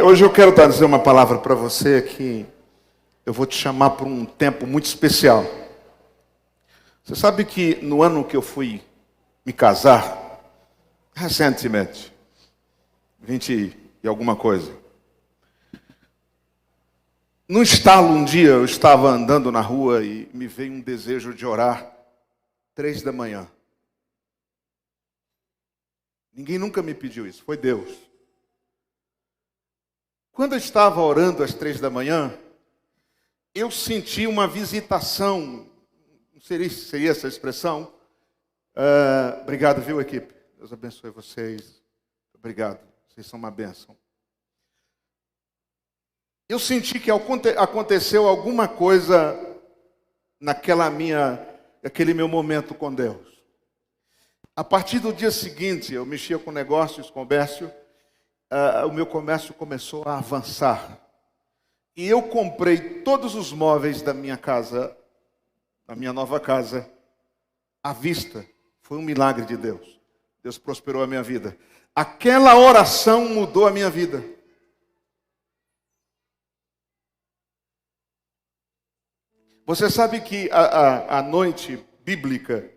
Hoje eu quero dizer uma palavra para você que eu vou te chamar para um tempo muito especial. Você sabe que no ano que eu fui me casar, recentemente, 20 e alguma coisa, num estalo um dia eu estava andando na rua e me veio um desejo de orar 3 da manhã. Ninguém nunca me pediu isso, foi Deus. Quando eu estava orando às 3 da manhã, eu senti uma visitação, não seria essa expressão? Obrigado, viu, equipe? Deus abençoe vocês. Obrigado, vocês são uma bênção. Eu senti que aconteceu alguma coisa naquele meu momento com Deus. A partir do dia seguinte, eu mexia com negócios, comércio, o meu comércio começou a avançar. E eu comprei todos os móveis da minha casa, da minha nova casa, à vista. Foi um milagre de Deus. Deus prosperou a minha vida. Aquela oração mudou a minha vida. Você sabe que a noite bíblica,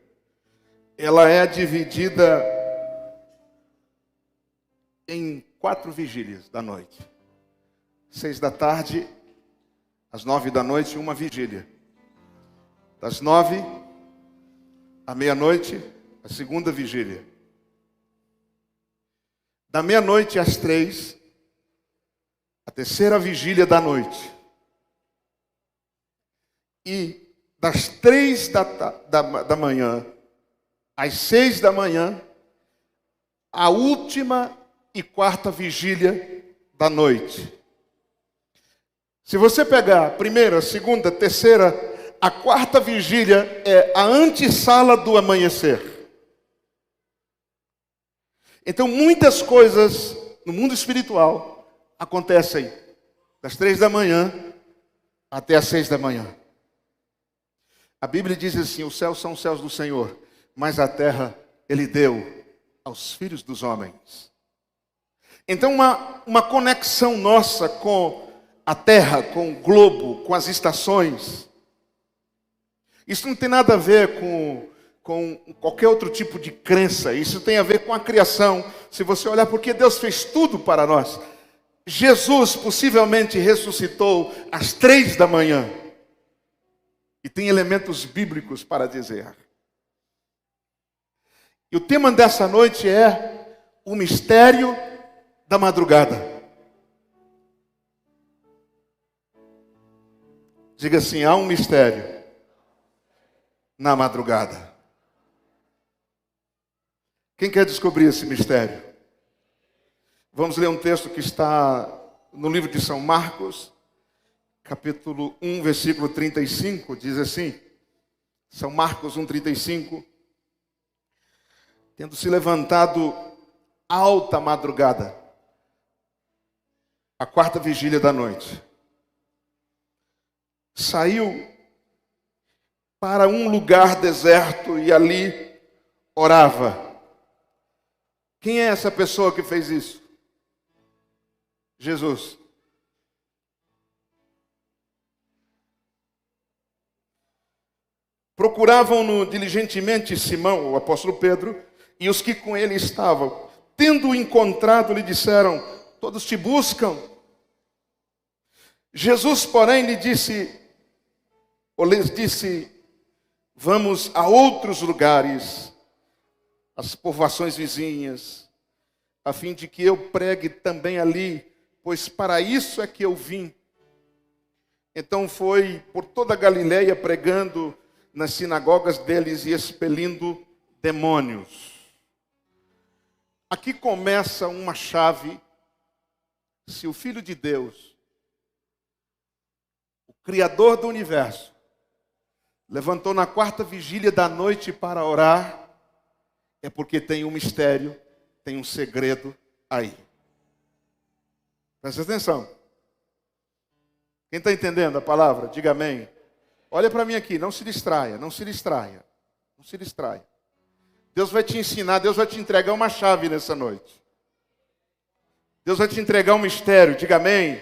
ela é dividida em 4 vigílias da noite. 6 da tarde, às 9 da noite, uma vigília. Das 9 à meia-noite, a segunda vigília. Da meia-noite às 3, a terceira vigília da noite. E das 3 da manhã às 6 da manhã, a última e 4ª vigília da noite. Se você pegar a primeira, a segunda, a terceira, a 4ª vigília é a antessala do amanhecer. Então muitas coisas no mundo espiritual acontecem das 3 da manhã até as 6 da manhã. A Bíblia diz assim: os céus são os céus do Senhor, mas a terra Ele deu aos filhos dos homens. Então uma conexão nossa com a terra, com o globo, com as estações. Isso não tem nada a ver com qualquer outro tipo de crença. Isso tem a ver com a criação. Se você olhar, porque Deus fez tudo para nós. Jesus possivelmente ressuscitou às 3 da manhã. E tem elementos bíblicos para dizer. E o tema dessa noite é o mistério da madrugada. Diga assim: há um mistério na madrugada. Quem quer descobrir esse mistério? Vamos ler um texto que está no livro de São Marcos, capítulo 1, versículo 35, diz assim, São Marcos 1:35, tendo se levantado alta madrugada, a 4ª vigília da noite, saiu para um lugar deserto e ali orava. Quem é essa pessoa que fez isso? Jesus. Procuravam-no diligentemente Simão, o apóstolo Pedro, e os que com ele estavam. Tendo-o encontrado, lhe disseram: todos te buscam. Jesus, porém, lhes disse: vamos a outros lugares, as povoações vizinhas, a fim de que eu pregue também ali, pois para isso é que eu vim. Então foi por toda a Galileia pregando nas sinagogas deles e expelindo demônios. Aqui começa uma chave. Se o Filho de Deus, o Criador do universo, levantou na 4ª vigília da noite para orar, é porque tem um mistério, tem um segredo aí. Presta atenção. Quem está entendendo a palavra, diga amém. Olha para mim aqui, não se distraia, não se distraia, não se distraia. Deus vai te ensinar, Deus vai te entregar uma chave nessa noite. Deus vai te entregar um mistério, diga amém.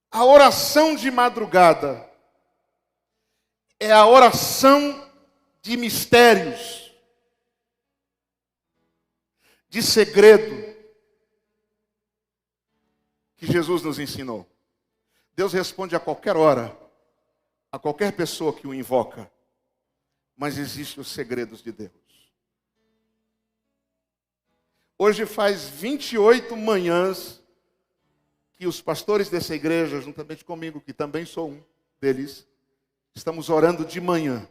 A oração de madrugada é a oração de mistérios, de segredo, que Jesus nos ensinou. Deus responde a qualquer hora, a qualquer pessoa que o invoca, mas existem os segredos de Deus. Hoje faz 28 manhãs que os pastores dessa igreja, juntamente comigo, que também sou um deles, estamos orando de manhã.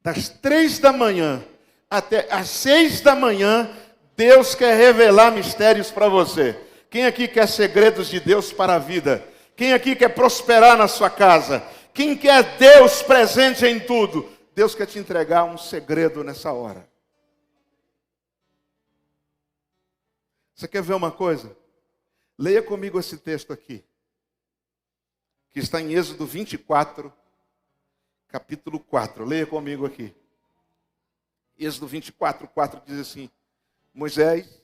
Das 3 da manhã até às 6 da manhã, Deus quer revelar mistérios para você. Quem aqui quer segredos de Deus para a vida? Quem aqui quer prosperar na sua casa? Quem quer Deus presente em tudo? Deus quer te entregar um segredo nessa hora. Você quer ver uma coisa? Leia comigo esse texto aqui, que está em Êxodo 24, capítulo 4. Leia comigo aqui. Êxodo 24, 4 diz assim: Moisés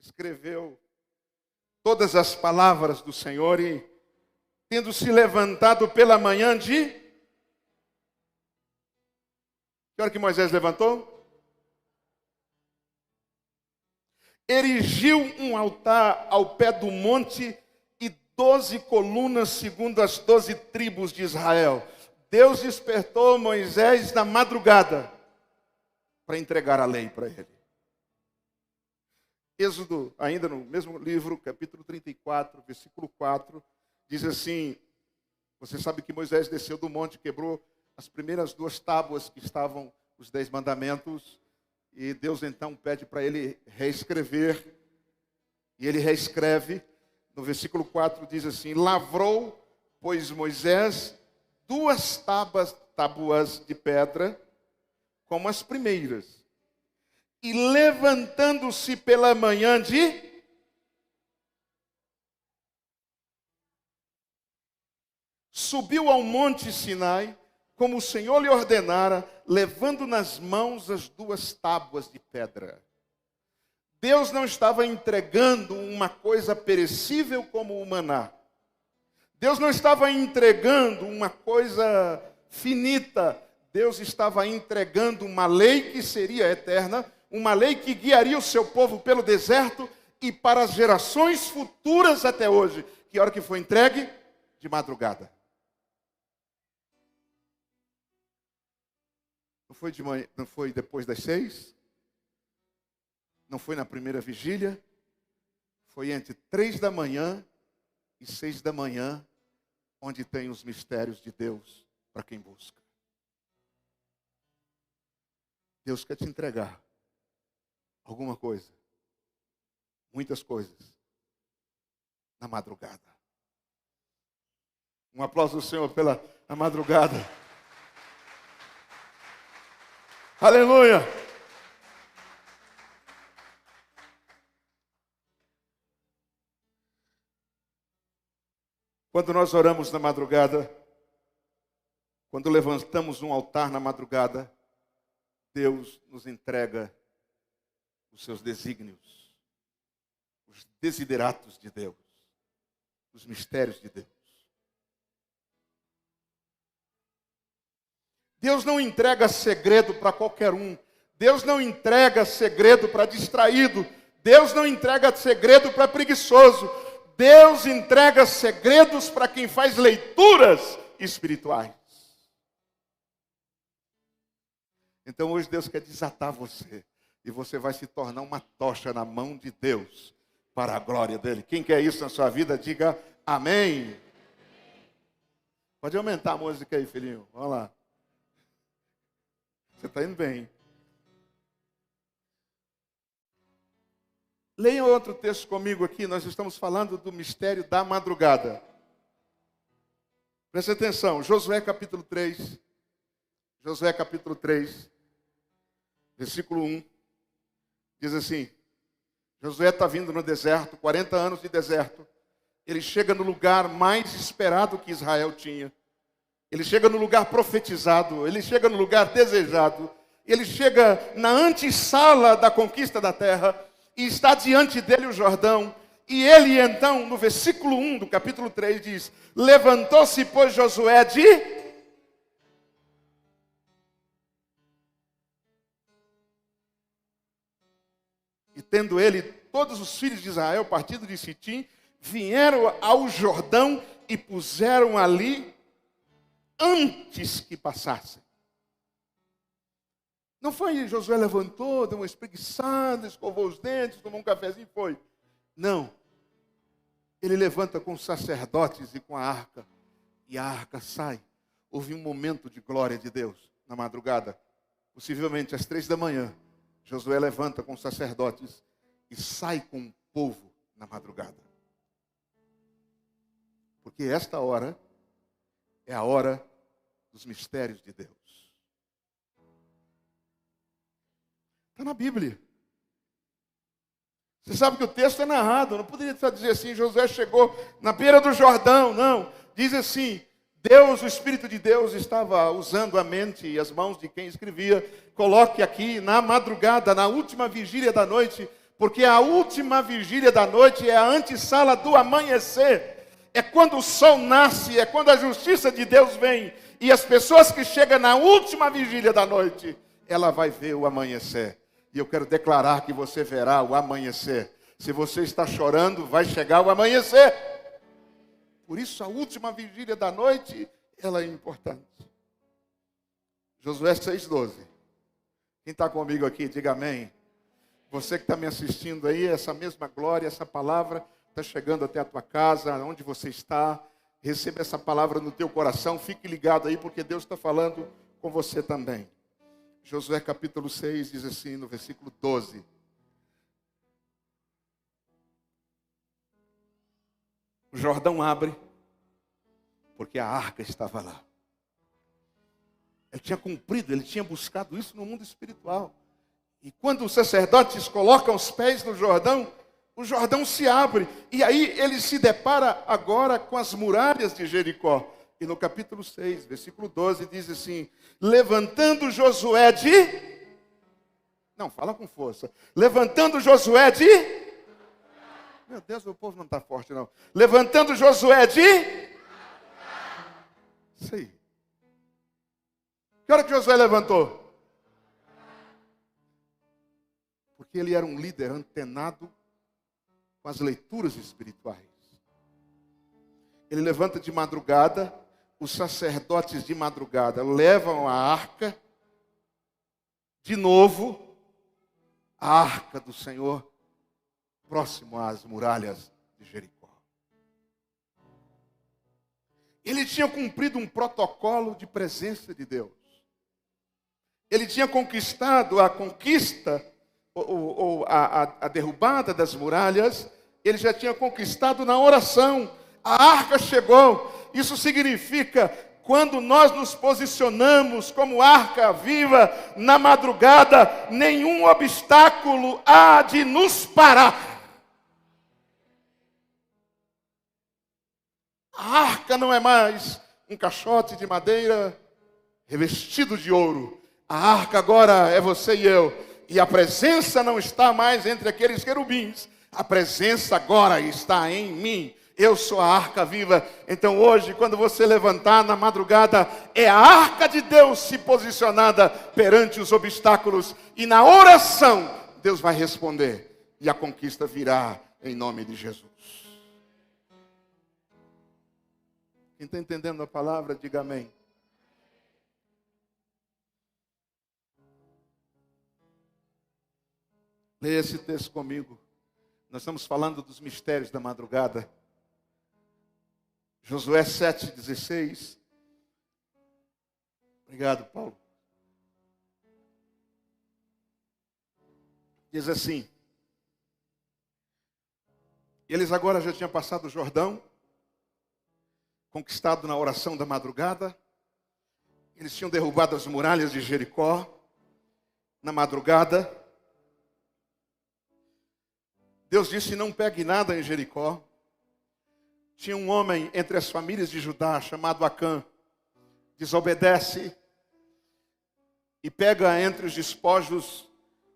escreveu todas as palavras do Senhor e, tendo se levantado pela manhã de... Que hora que Moisés levantou? Erigiu um altar ao pé do monte e 12 colunas segundo as 12 tribos de Israel. Deus despertou Moisés na madrugada para entregar a lei para ele. Êxodo, ainda no mesmo livro, capítulo 34, versículo 4, diz assim: você sabe que Moisés desceu do monte, quebrou as primeiras 2 tábuas que estavam os 10 mandamentos, e Deus então pede para ele reescrever, e ele reescreve. No versículo 4 diz assim: lavrou, pois Moisés 2 tábuas de pedra, como as primeiras, e levantando-se pela manhã subiu ao monte Sinai, como o Senhor lhe ordenara, levando nas mãos as 2 tábuas de pedra. Deus não estava entregando uma coisa perecível como o maná. Deus não estava entregando uma coisa finita. Deus estava entregando uma lei que seria eterna, uma lei que guiaria o seu povo pelo deserto e para as gerações futuras até hoje. Que hora que foi entregue? De madrugada. Não foi de manhã, não foi depois das 6? Não foi na primeira vigília? Foi entre 3 da manhã e 6 da manhã, onde tem os mistérios de Deus para quem busca. Deus quer te entregar alguma coisa, muitas coisas, na madrugada. Um aplauso ao Senhor pela madrugada. Aleluia! Quando nós oramos na madrugada, quando levantamos um altar na madrugada, Deus nos entrega os seus desígnios, os desideratos de Deus, os mistérios de Deus. Deus não entrega segredo para qualquer um. Deus não entrega segredo para distraído. Deus não entrega segredo para preguiçoso. Deus entrega segredos para quem faz leituras espirituais. Então hoje Deus quer desatar você. E você vai se tornar uma tocha na mão de Deus, para a glória dele. Quem quer isso na sua vida, diga amém. Pode aumentar a música aí, filhinho. Vamos lá. Você está indo bem. Leia outro texto comigo aqui. Nós estamos falando do mistério da madrugada. Presta atenção. Josué capítulo 3. Josué capítulo 3. Versículo 1. Diz assim. Josué está vindo no deserto. 40 anos de deserto. Ele chega no lugar mais esperado que Israel tinha. Ele chega no lugar profetizado, ele chega no lugar desejado, ele chega na antessala da conquista da terra, e está diante dele o Jordão. E ele então, no versículo 1 do capítulo 3, diz: levantou-se, pois, Josué de... E tendo ele todos os filhos de Israel partido de Sitim, vieram ao Jordão e puseram ali antes que passassem. Não foi Josué levantou, deu uma espreguiçada, escovou os dentes, tomou um cafezinho e foi. Não. Ele levanta com os sacerdotes e com a arca. E a arca sai. Houve um momento de glória de Deus na madrugada. Possivelmente às 3 da manhã. Josué levanta com os sacerdotes e sai com o povo na madrugada. Porque esta hora é a hora dos mistérios de Deus. Está na Bíblia. Você sabe que o texto é narrado. Não poderia só dizer assim, Josué chegou na beira do Jordão. Não. Diz assim, Deus, o Espírito de Deus estava usando a mente e as mãos de quem escrevia. Coloque aqui na madrugada, na última vigília da noite, porque a última vigília da noite é a antessala do amanhecer. É quando o sol nasce, é quando a justiça de Deus vem. E as pessoas que chegam na última vigília da noite, ela vai ver o amanhecer. E eu quero declarar que você verá o amanhecer. Se você está chorando, vai chegar o amanhecer. Por isso a última vigília da noite, ela é importante. Josué 6,12. Quem está comigo aqui, diga amém. Você que está me assistindo aí, essa mesma glória, essa palavra está chegando até a tua casa, onde você está. Receba essa palavra no teu coração, fique ligado aí, porque Deus está falando com você também. Josué capítulo 6 diz assim, no versículo 12. O Jordão abre, porque a arca estava lá. Ele tinha cumprido, ele tinha buscado isso no mundo espiritual. E quando os sacerdotes colocam os pés no Jordão, o Jordão se abre. E aí ele se depara agora com as muralhas de Jericó. E no capítulo 6, versículo 12, diz assim, levantando Josué de... Não, fala com força. Levantando Josué de... Meu Deus, o povo não está forte não. Levantando Josué de... Isso aí. Que hora que Josué levantou? Porque ele era um líder antenado com as leituras espirituais. Ele levanta de madrugada, os sacerdotes de madrugada levam a arca, de novo, a arca do Senhor, próximo às muralhas de Jericó. Ele tinha cumprido um protocolo de presença de Deus. Ele tinha conquistado a conquista, ou a derrubada das muralhas, ele já tinha conquistado na oração. A arca chegou. Isso significa, quando nós nos posicionamos como arca viva na madrugada, nenhum obstáculo há de nos parar. A arca não é mais um caixote de madeira revestido de ouro. A arca agora é você e eu. E a presença não está mais entre aqueles querubins. A presença agora está em mim. Eu sou a arca viva. Então hoje, quando você levantar na madrugada, é a arca de Deus se posicionada perante os obstáculos. E na oração, Deus vai responder. E a conquista virá em nome de Jesus. Quem está entendendo a palavra, diga amém. Leia esse texto comigo. Nós estamos falando dos mistérios da madrugada. Josué 7,16. Obrigado, Paulo. Diz assim. Eles agora já tinham passado o Jordão, conquistado na oração da madrugada. Eles tinham derrubado as muralhas de Jericó na madrugada. Deus disse, não pegue nada em Jericó. Tinha um homem entre as famílias de Judá, chamado Acã. desobedece e pega entre os despojos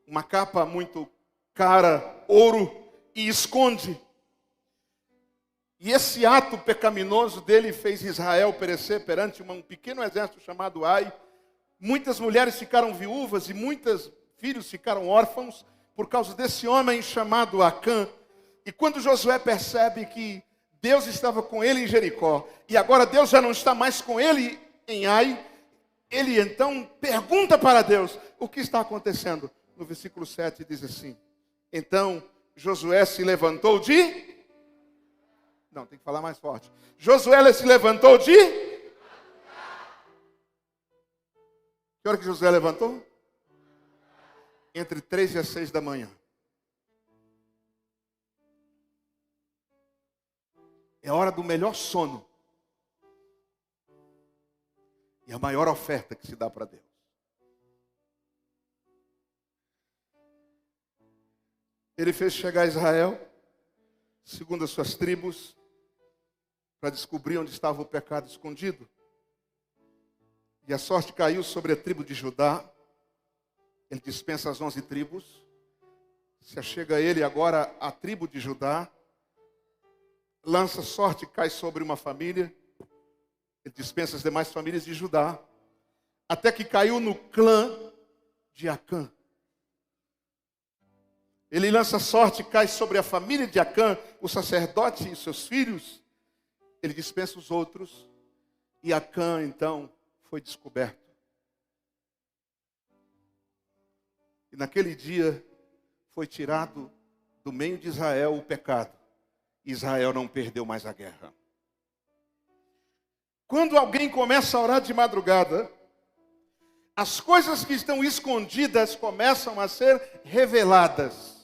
uma capa muito cara, ouro, e esconde. E esse ato pecaminoso dele fez Israel perecer perante um pequeno exército chamado Ai. Muitas mulheres ficaram viúvas e muitos filhos ficaram órfãos por causa desse homem chamado Acã. E quando Josué percebe que Deus estava com ele em Jericó, e agora Deus já não está mais com ele em Ai, ele então pergunta para Deus, o que está acontecendo? No versículo 7 diz assim, então Josué se levantou de... Não, tem que falar mais forte. Josué se levantou de... Que hora que Josué levantou? Entre 3 e as 6 da manhã. É a hora do melhor sono. E a maior oferta que se dá para Deus. Ele fez chegar a Israel, segundo as suas tribos, para descobrir onde estava o pecado escondido. E a sorte caiu sobre a tribo de Judá. Ele dispensa as 11 tribos. Se achega a ele agora a tribo de Judá. Lança sorte, cai sobre uma família. Ele dispensa as demais famílias de Judá. Até que caiu no clã de Acã. Ele lança sorte, cai sobre a família de Acã, o sacerdote e seus filhos. Ele dispensa os outros. E Acã, então, foi descoberto. E naquele dia foi tirado do meio de Israel o pecado. Israel não perdeu mais a guerra. Quando alguém começa a orar de madrugada, as coisas que estão escondidas começam a ser reveladas.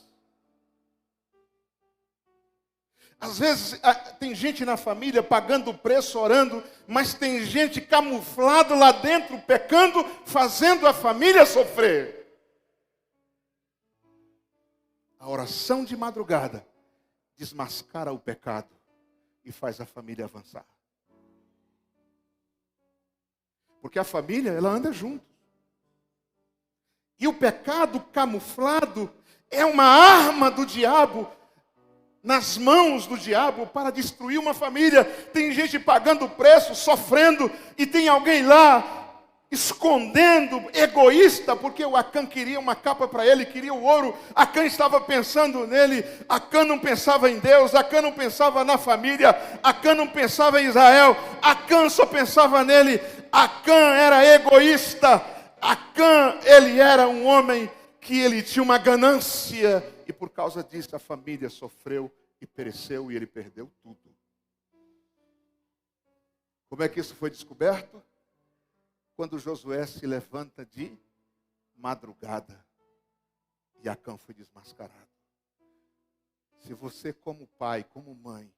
Às vezes tem gente na família pagando o preço, orando, mas tem gente camuflado lá dentro, pecando, fazendo a família sofrer. A oração de madrugada desmascara o pecado e faz a família avançar. Porque a família, ela anda junto. E o pecado camuflado é uma arma do diabo, nas mãos do diabo, para destruir uma família. Tem gente pagando o preço, sofrendo, e tem alguém lá escondendo, egoísta, porque o Acã queria uma capa para ele, queria o ouro. Acã estava pensando nele. Acã não pensava em Deus, Acã não pensava na família, Acã não pensava em Israel, Acã só pensava nele. Acã era egoísta. Acã, ele era um homem que ele tinha uma ganância, e por causa disso a família sofreu e pereceu, e ele perdeu tudo. Como é que isso foi descoberto? Quando Josué se levanta de madrugada e Acã foi desmascarado. Se você, como pai, como mãe,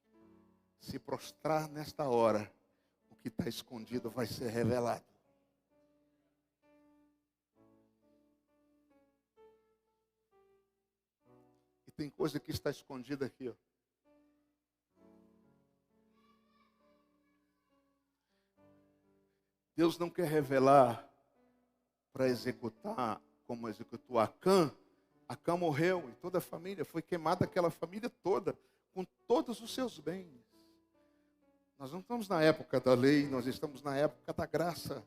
se prostrar nesta hora, o que está escondido vai ser revelado. E tem coisa que está escondida aqui, ó. Deus não quer revelar para executar como executou Acã. Acã morreu e toda a família, foi queimada aquela família toda, com todos os seus bens. Nós não estamos na época da lei, nós estamos na época da graça.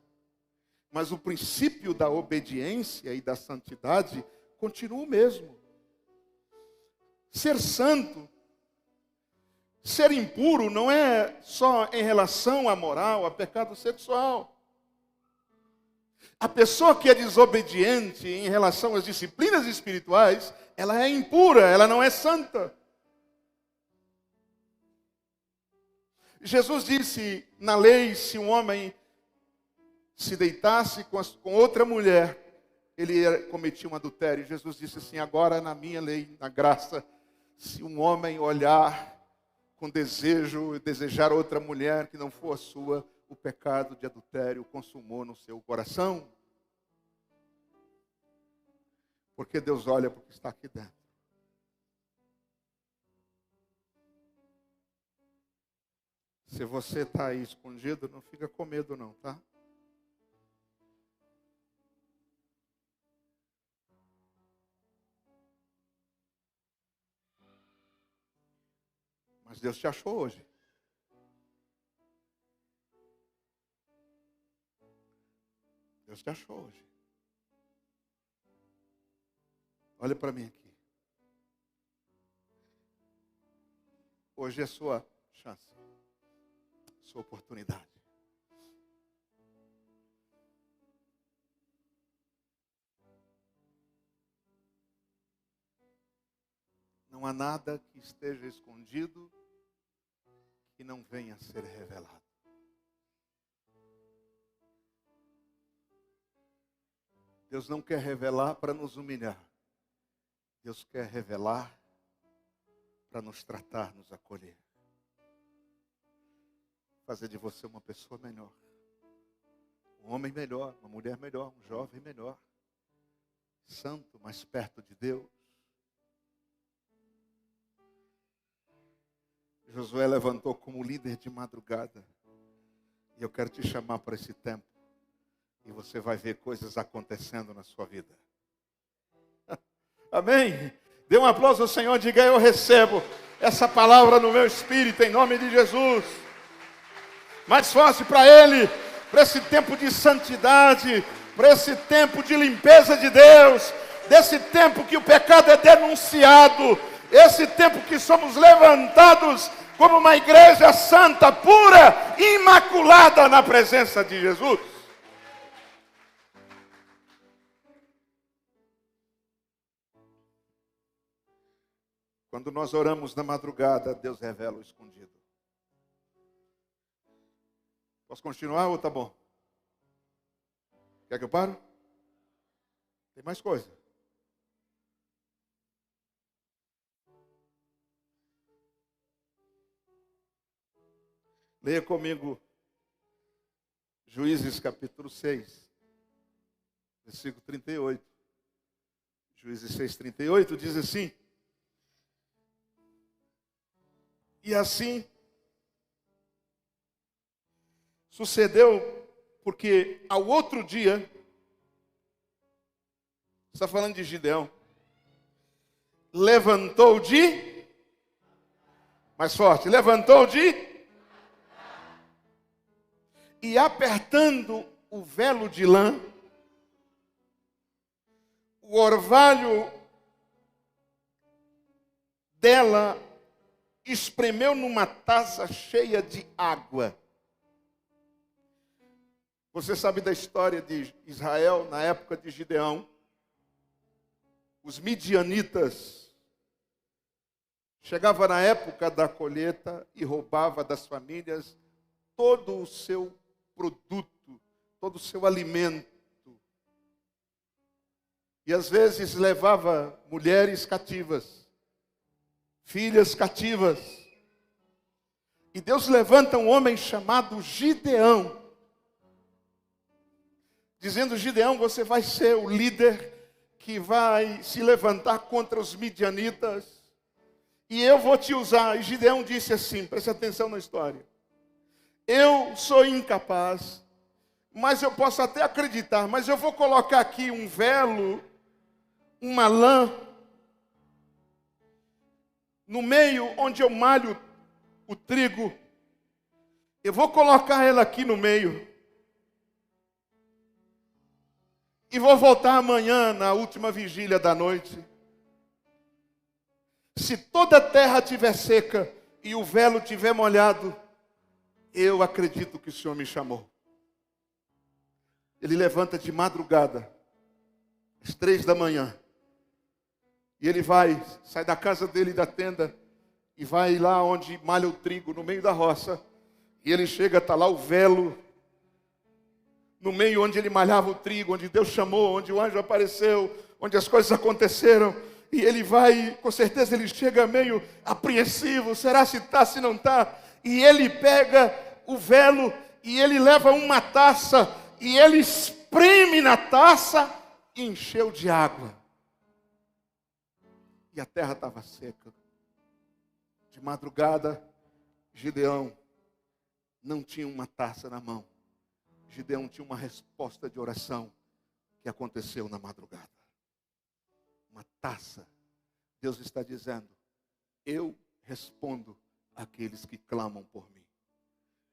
Mas o princípio da obediência e da santidade continua o mesmo. Ser santo, ser impuro não é só em relação à moral, a pecado sexual. A pessoa que é desobediente em relação às disciplinas espirituais, ela é impura, ela não é santa. Jesus disse na lei, se um homem se deitasse com outra mulher, ele cometia um adultério. Jesus disse assim, agora na minha lei, na graça, se um homem olhar com desejo, desejar outra mulher que não for a sua, o pecado de adultério consumou no seu coração. Porque Deus olha para o que está aqui dentro. Se você está aí escondido, não fica com medo não, tá? Mas Deus te achou hoje. Deus te achou hoje. Olha para mim aqui. Hoje é sua chance, sua oportunidade. Não há nada que esteja escondido que não venha a ser revelado. Deus não quer revelar para nos humilhar. Deus quer revelar para nos tratar, nos acolher. Fazer de você uma pessoa melhor. Um homem melhor, uma mulher melhor, um jovem melhor. Santo, mais perto de Deus. Josué levantou como líder de madrugada. E eu quero te chamar para esse tempo. E você vai ver coisas acontecendo na sua vida. Amém? Dê um aplauso ao Senhor, diga: eu recebo essa palavra no meu espírito, em nome de Jesus. Mais forte para Ele, para esse tempo de santidade, para esse tempo de limpeza de Deus, desse tempo que o pecado é denunciado, esse tempo que somos levantados como uma igreja santa, pura, imaculada na presença de Jesus. Quando nós oramos na madrugada, Deus revela o escondido. Posso continuar ou tá bom? Quer que eu pare? Tem mais coisa. Leia comigo Juízes capítulo 6, versículo 38. Juízes 6, 38 diz assim: e assim sucedeu, porque ao outro dia, está falando de Gideão, levantou de, mais forte, levantou de, e apertando o velo de lã, o orvalho dela espremeu numa taça cheia de água. Você sabe da história de Israel na época de Gideão? Os midianitas chegavam na época da colheita e roubavam das famílias todo o seu produto, todo o seu alimento. E às vezes levava mulheres cativas, filhas cativas. E Deus levanta um homem chamado Gideão, dizendo: Gideão, você vai ser o líder que vai se levantar contra os midianitas, e eu vou te usar. E Gideão disse assim, preste atenção na história: eu sou incapaz, mas eu posso até acreditar, mas eu vou colocar aqui um velo, uma lã, no meio onde eu malho o trigo. Eu vou colocar ela aqui no meio. E vou voltar amanhã, na última vigília da noite. Se toda a terra estiver seca e o velo estiver molhado, eu acredito que o Senhor me chamou. Ele levanta de madrugada, às 3 da manhã. E ele sai da casa dele, da tenda, e vai lá onde malha o trigo, no meio da roça. E ele chega, está lá o velo, no meio onde ele malhava o trigo, onde Deus chamou, onde o anjo apareceu, onde as coisas aconteceram. E ele vai, com certeza ele chega meio apreensivo, será se está, se não está. E ele pega o velo e ele leva uma taça e ele espreme na taça e encheu de água. E a terra estava seca. De madrugada, Gideão não tinha uma taça na mão. Gideão tinha uma resposta de oração que aconteceu na madrugada. Uma taça. Deus está dizendo: eu respondo aqueles que clamam por mim.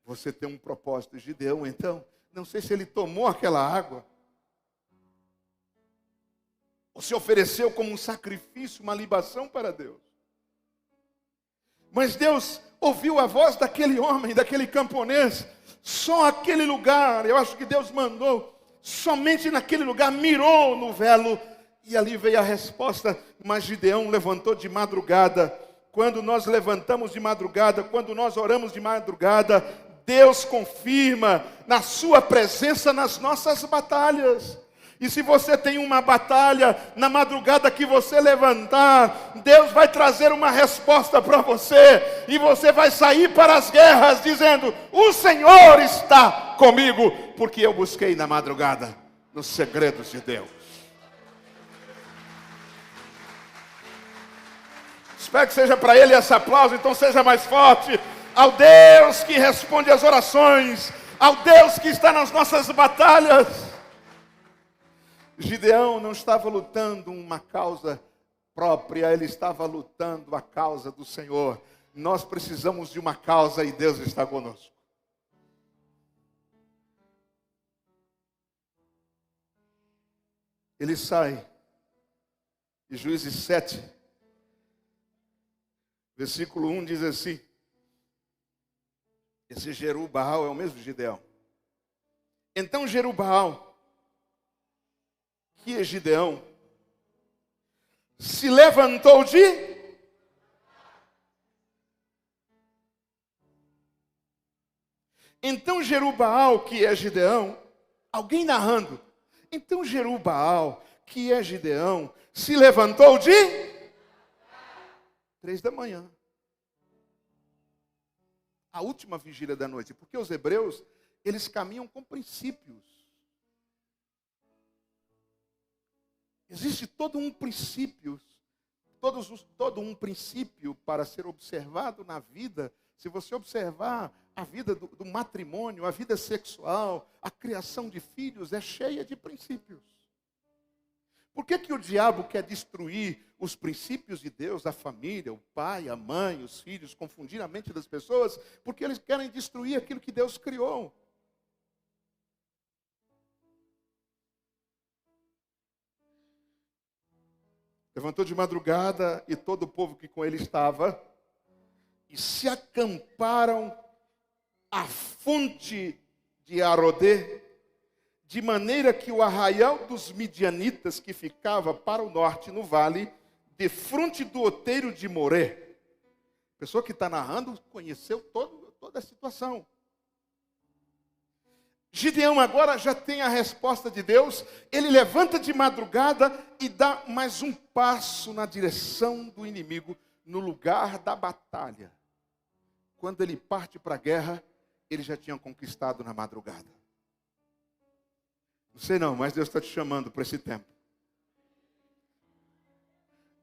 Você tem um propósito. Gideão, então, não sei se ele tomou aquela água, ou se ofereceu como um sacrifício, uma libação para Deus. Mas Deus ouviu a voz daquele homem, daquele camponês. Só aquele lugar, eu acho que Deus mandou, somente naquele lugar, mirou no velo. E ali veio a resposta. Mas Gideão levantou de madrugada. Quando nós levantamos de madrugada, quando nós oramos de madrugada, Deus confirma na sua presença nas nossas batalhas. E se você tem uma batalha, na madrugada que você levantar, Deus vai trazer uma resposta para você. E você vai sair para as guerras dizendo: o Senhor está comigo, porque eu busquei na madrugada, nos segredos de Deus. Espero que seja para Ele esse aplauso, então seja mais forte. Ao Deus que responde às orações, ao Deus que está nas nossas batalhas. Gideão não estava lutando uma causa própria, ele estava lutando a causa do Senhor. Nós precisamos de uma causa e Deus está conosco. Ele sai, e Juízes 7, versículo 1 diz assim: esse Jerubbaal é o mesmo Gideão. Então Jerubbaal, que é Gideão, se levantou de... Então Jerubbaal, que é Gideão, alguém narrando, então Jerubbaal, que é Gideão, se levantou de 3 da manhã. A última vigília da noite, porque os hebreus, eles caminham com princípios. Existe todo um princípio, todo um princípio para ser observado na vida. Se você observar a vida do matrimônio, a vida sexual, a criação de filhos é cheia de princípios. Por que o diabo quer destruir os princípios de Deus, a família, o pai, a mãe, os filhos, confundir a mente das pessoas? Porque eles querem destruir aquilo que Deus criou. Levantou de madrugada e todo o povo que com ele estava, e se acamparam à fonte de Arodê, de maneira que o arraial dos midianitas que ficava para o norte no vale, defronte do outeiro de Moré. A pessoa que está narrando conheceu toda a situação. Gideão agora já tem a resposta de Deus. Ele levanta de madrugada e dá mais um passo na direção do inimigo, no lugar da batalha. Quando ele parte para a guerra, ele já tinha conquistado na madrugada. Não sei não, mas Deus está te chamando para esse tempo.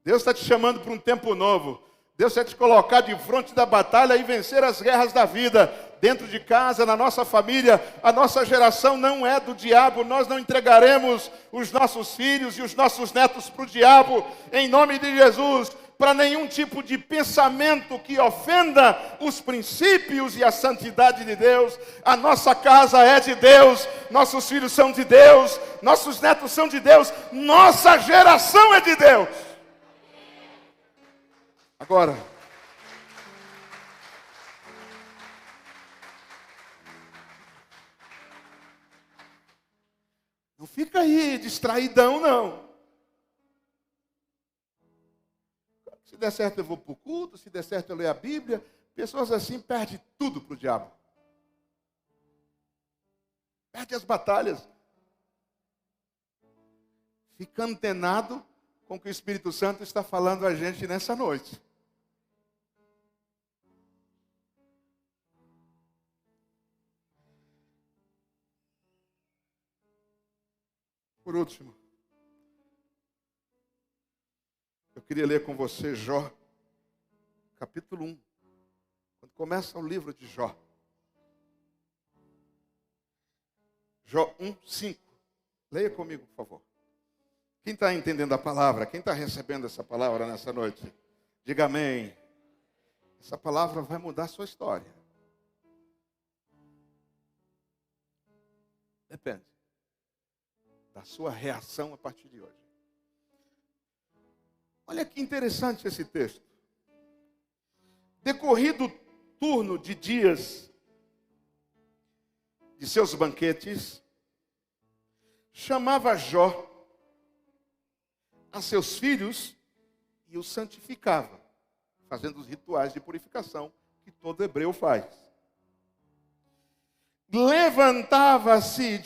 Deus está te chamando para um tempo novo. Deus vai te colocar de frente da batalha e vencer as guerras da vida. Dentro de casa, na nossa família, a nossa geração não é do diabo. Nós não entregaremos os nossos filhos e os nossos netos para o diabo, em nome de Jesus, para nenhum tipo de pensamento que ofenda os princípios e a santidade de Deus. A nossa casa é de Deus, nossos filhos são de Deus, nossos netos são de Deus, nossa geração é de Deus. Agora, não fica aí distraidão, não. Se der certo eu vou para o culto, se der certo eu leio a Bíblia. Pessoas assim perdem tudo para o diabo. Perde as batalhas. Fica antenado com o que o Espírito Santo está falando a gente nessa noite. Por último, eu queria ler com você Jó, capítulo 1. Quando começa o livro de Jó. Jó 1, 5. Leia comigo, por favor. Quem está entendendo a palavra? Quem está recebendo essa palavra nessa noite? Diga amém. essa palavra vai mudar a sua história. Depende da sua reação a partir de hoje. Olha que interessante esse texto. Decorrido o turno de dias de seus banquetes, chamava Jó a seus filhos e os santificava, fazendo os rituais de purificação que todo hebreu faz. Levantava-se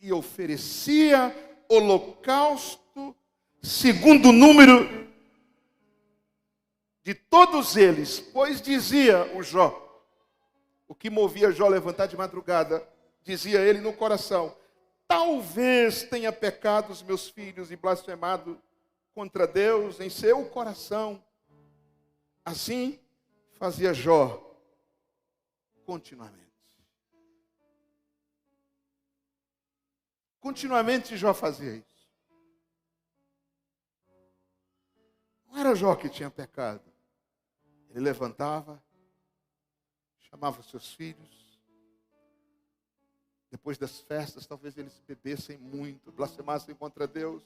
e oferecia holocausto segundo o número de todos eles, pois dizia o Jó, o que movia Jó a levantar de madrugada, dizia ele no coração: talvez tenha pecado os meus filhos e blasfemado contra Deus em seu coração. Assim fazia Jó continuamente. Continuamente Jó fazia isso. Não era Jó que tinha pecado. Ele levantava, chamava os seus filhos. Depois das festas, talvez eles bebessem muito, blasfemassem contra Deus.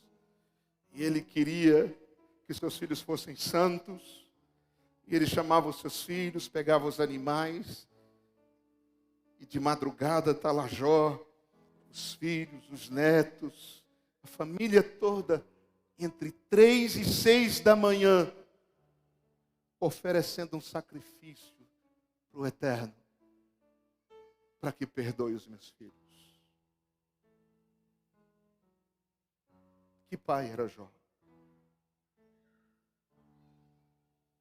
E ele queria que seus filhos fossem santos. E ele chamava os seus filhos, pegava os animais. E de madrugada está lá Jó, os filhos, os netos, a família toda, entre 3 e 6 da manhã, oferecendo um sacrifício para o Eterno, para que perdoe os meus filhos. Que pai era Jó?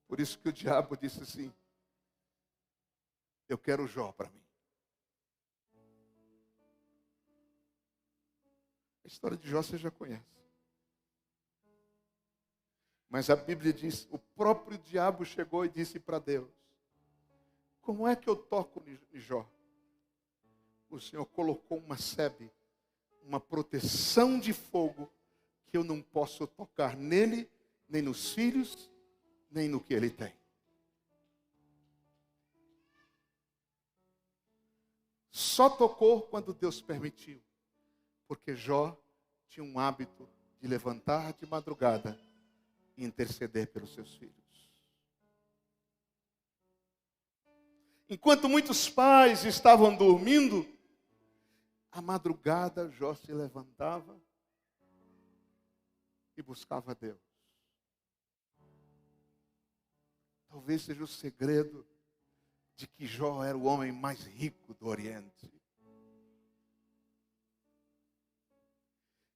Por isso que o diabo disse assim: eu quero Jó para mim. A história de Jó você já conhece. Mas a Bíblia diz, o próprio diabo chegou e disse para Deus: como é que eu toco em Jó? O Senhor colocou uma sebe, uma proteção de fogo, que eu não posso tocar nele, nem nos filhos, nem no que ele tem. Só tocou quando Deus permitiu. Porque Jó tinha um hábito de levantar de madrugada e interceder pelos seus filhos. Enquanto muitos pais estavam dormindo, à madrugada Jó se levantava e buscava Deus. Talvez seja o segredo de que Jó era o homem mais rico do Oriente.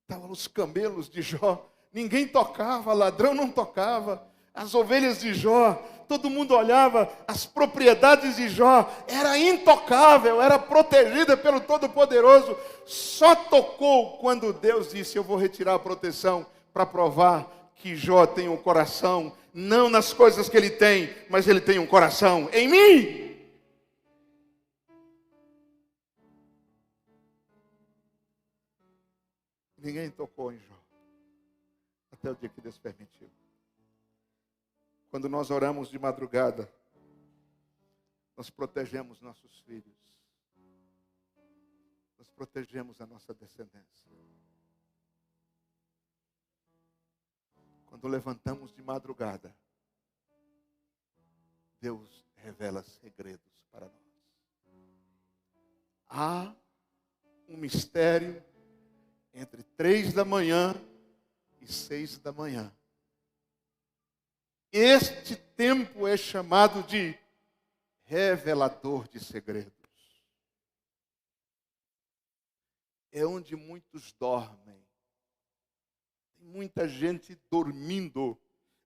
Estavam os camelos de Jó, ninguém tocava, ladrão não tocava. As ovelhas de Jó, todo mundo olhava, as propriedades de Jó, era intocável, era protegida pelo Todo-Poderoso. Só tocou quando Deus disse: eu vou retirar a proteção para provar que Jó tem um coração, não nas coisas que ele tem, mas ele tem um coração em mim. Ninguém tocou em Jó, até o dia que Deus permitiu. Quando nós oramos de madrugada, nós protegemos nossos filhos. Nós protegemos a nossa descendência. Quando levantamos de madrugada, Deus revela segredos para nós. Há um mistério entre 3 da manhã e 6 da manhã. Este tempo é chamado de revelador de segredos. É onde muitos dormem. Tem muita gente dormindo.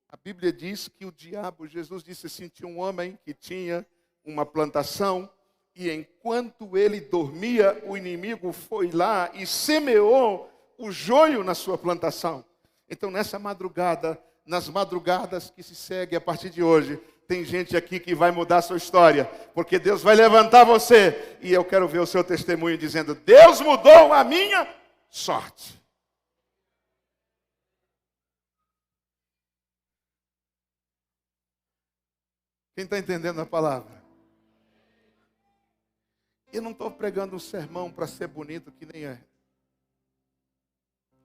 A Bíblia diz que o diabo, Jesus disse assim, tinha um homem que tinha uma plantação, e enquanto ele dormia, o inimigo foi lá e semeou o joio na sua plantação. Então, nessa madrugada, nas madrugadas que se seguem a partir de hoje, tem gente aqui que vai mudar a sua história, porque Deus vai levantar você, e eu quero ver o seu testemunho dizendo: Deus mudou a minha sorte. Quem está entendendo a palavra? Eu não estou pregando um sermão para ser bonito, que nem é.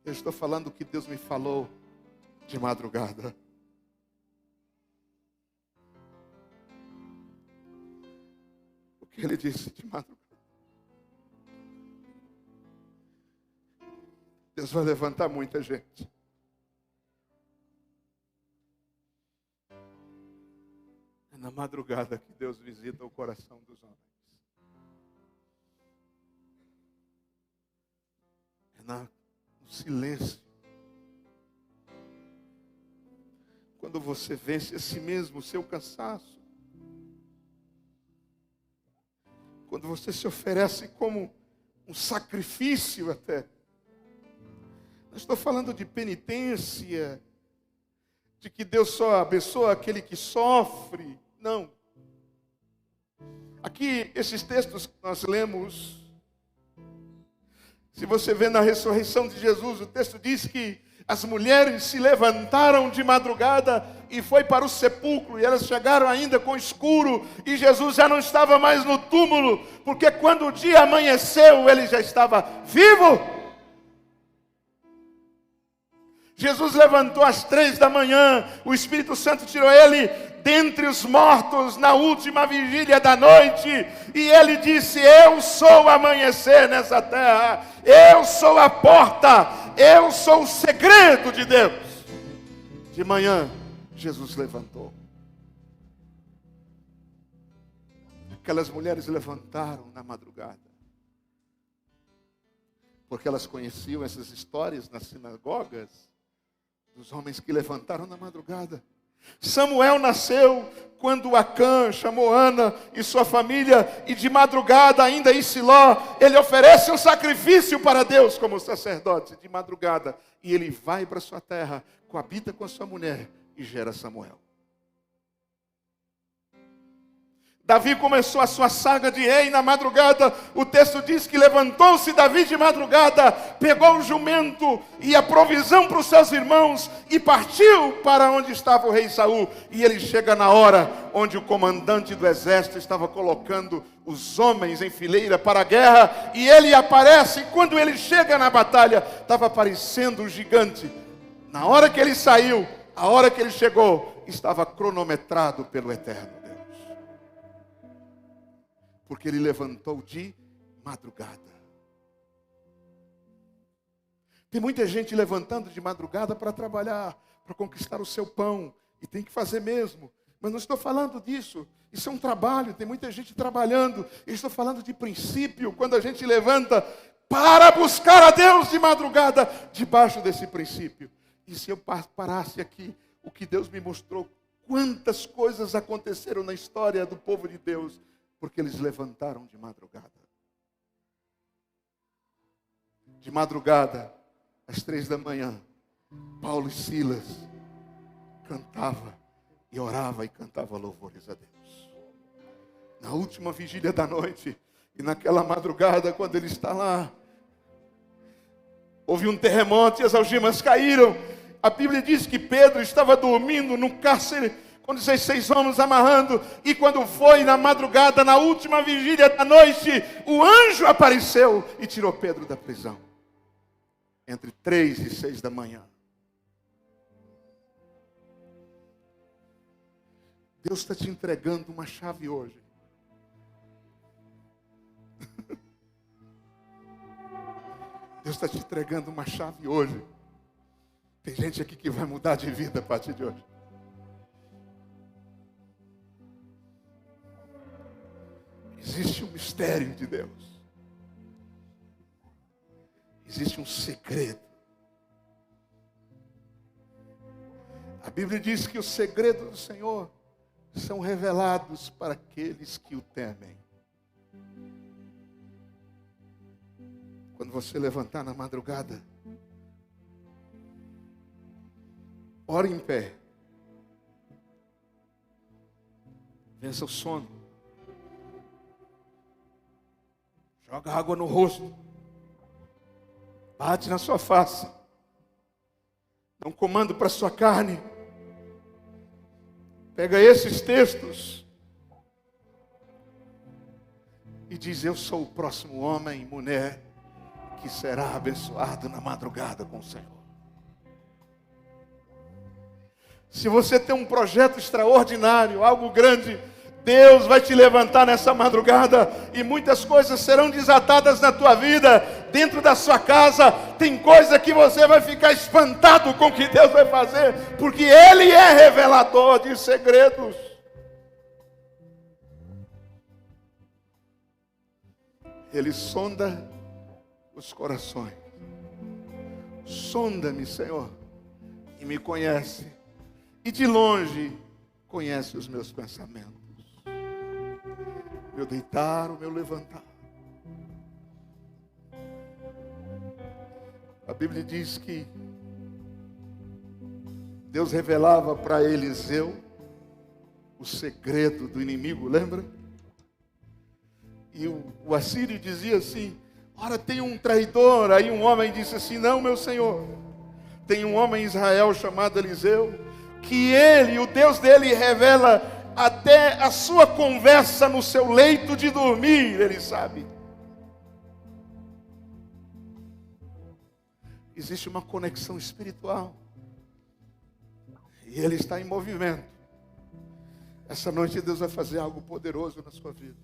Eu estou falando o que Deus me falou de madrugada. O que Ele disse de madrugada. Deus vai levantar muita gente. É na madrugada que Deus visita o coração dos homens. É no silêncio. Quando você vence a si mesmo, o seu cansaço. Quando você se oferece como um sacrifício até. Não estou falando de penitência, de que Deus só abençoa aquele que sofre. Não. Aqui, esses textos que nós lemos, se você vê na ressurreição de Jesus, o texto diz que as mulheres se levantaram de madrugada e foi para o sepulcro, e elas chegaram ainda com escuro, e Jesus já não estava mais no túmulo, porque quando o dia amanheceu, ele já estava vivo. Jesus levantou às 3 da manhã, o Espírito Santo tirou ele dentre os mortos na última vigília da noite, e ele disse: eu sou o amanhecer nessa terra, eu sou a porta, eu sou o segredo de Deus. De manhã, Jesus levantou. Aquelas mulheres levantaram na madrugada, porque elas conheciam essas histórias nas sinagogas, dos homens que levantaram na madrugada. Samuel nasceu quando Acã chamou Ana e sua família, e de madrugada, ainda em Siló, ele oferece um sacrifício para Deus como sacerdote de madrugada, e ele vai para sua terra, coabita com a sua mulher e gera Samuel. Davi começou a sua saga de rei na madrugada. O texto diz que levantou-se Davi de madrugada, pegou o jumento e a provisão para os seus irmãos e partiu para onde estava o rei Saul. E ele chega na hora onde o comandante do exército estava colocando os homens em fileira para a guerra, e ele aparece, e quando ele chega na batalha, estava aparecendo um gigante. Na hora que ele saiu, a hora que ele chegou, estava cronometrado pelo Eterno. Porque ele levantou de madrugada. Tem muita gente levantando de madrugada para trabalhar, para conquistar o seu pão. E tem que fazer mesmo. Mas não estou falando disso. Isso é um trabalho, tem muita gente trabalhando. Eu estou falando de princípio, quando a gente levanta para buscar a Deus de madrugada, debaixo desse princípio. E se eu parasse aqui, o que Deus me mostrou, quantas coisas aconteceram na história do povo de Deus, porque eles levantaram de madrugada. De madrugada, às 3 da manhã, Paulo e Silas cantava e orava e cantava louvores a Deus. Na última vigília da noite, e naquela madrugada, quando ele está lá, houve um terremoto e as algemas caíram. A Bíblia diz que Pedro estava dormindo no cárcere, com 16 homens amarrando, e quando foi na madrugada, na última vigília da noite, o anjo apareceu e tirou Pedro da prisão. Entre 3 e 6 da manhã. Deus está te entregando uma chave hoje. Deus está te entregando uma chave hoje. Tem gente aqui que vai mudar de vida a partir de hoje. Existe um mistério de Deus. Existe um segredo. A Bíblia diz que os segredos do Senhor são revelados para aqueles que o temem. Quando você levantar na madrugada, ore em pé. Vença o sono. Joga água no rosto. Bate na sua face. Dá um comando para a sua carne. Pega esses textos e diz: eu sou o próximo homem e mulher que será abençoado na madrugada com o Senhor. Se você tem um projeto extraordinário, algo grande, Deus vai te levantar nessa madrugada e muitas coisas serão desatadas na tua vida, dentro da sua casa. Tem coisa que você vai ficar espantado com o que Deus vai fazer, porque Ele é revelador de segredos. Ele sonda os corações. Sonda-me, Senhor, e me conhece, e de longe conhece os meus pensamentos, meu deitar, o meu levantar. A Bíblia diz que Deus revelava para Eliseu o segredo do inimigo, lembra? E o assírio dizia assim: ora, tem um traidor. Aí um homem disse assim: não, meu senhor, tem um homem em Israel chamado Eliseu, que ele, o Deus dele, revela até a sua conversa no seu leito de dormir, ele sabe. Existe uma conexão espiritual, e ele está em movimento. Essa noite Deus vai fazer algo poderoso na sua vida.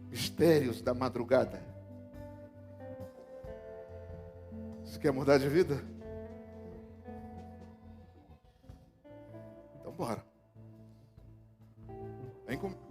Mistérios da madrugada. Você quer mudar de vida? Então bora. Vem comigo.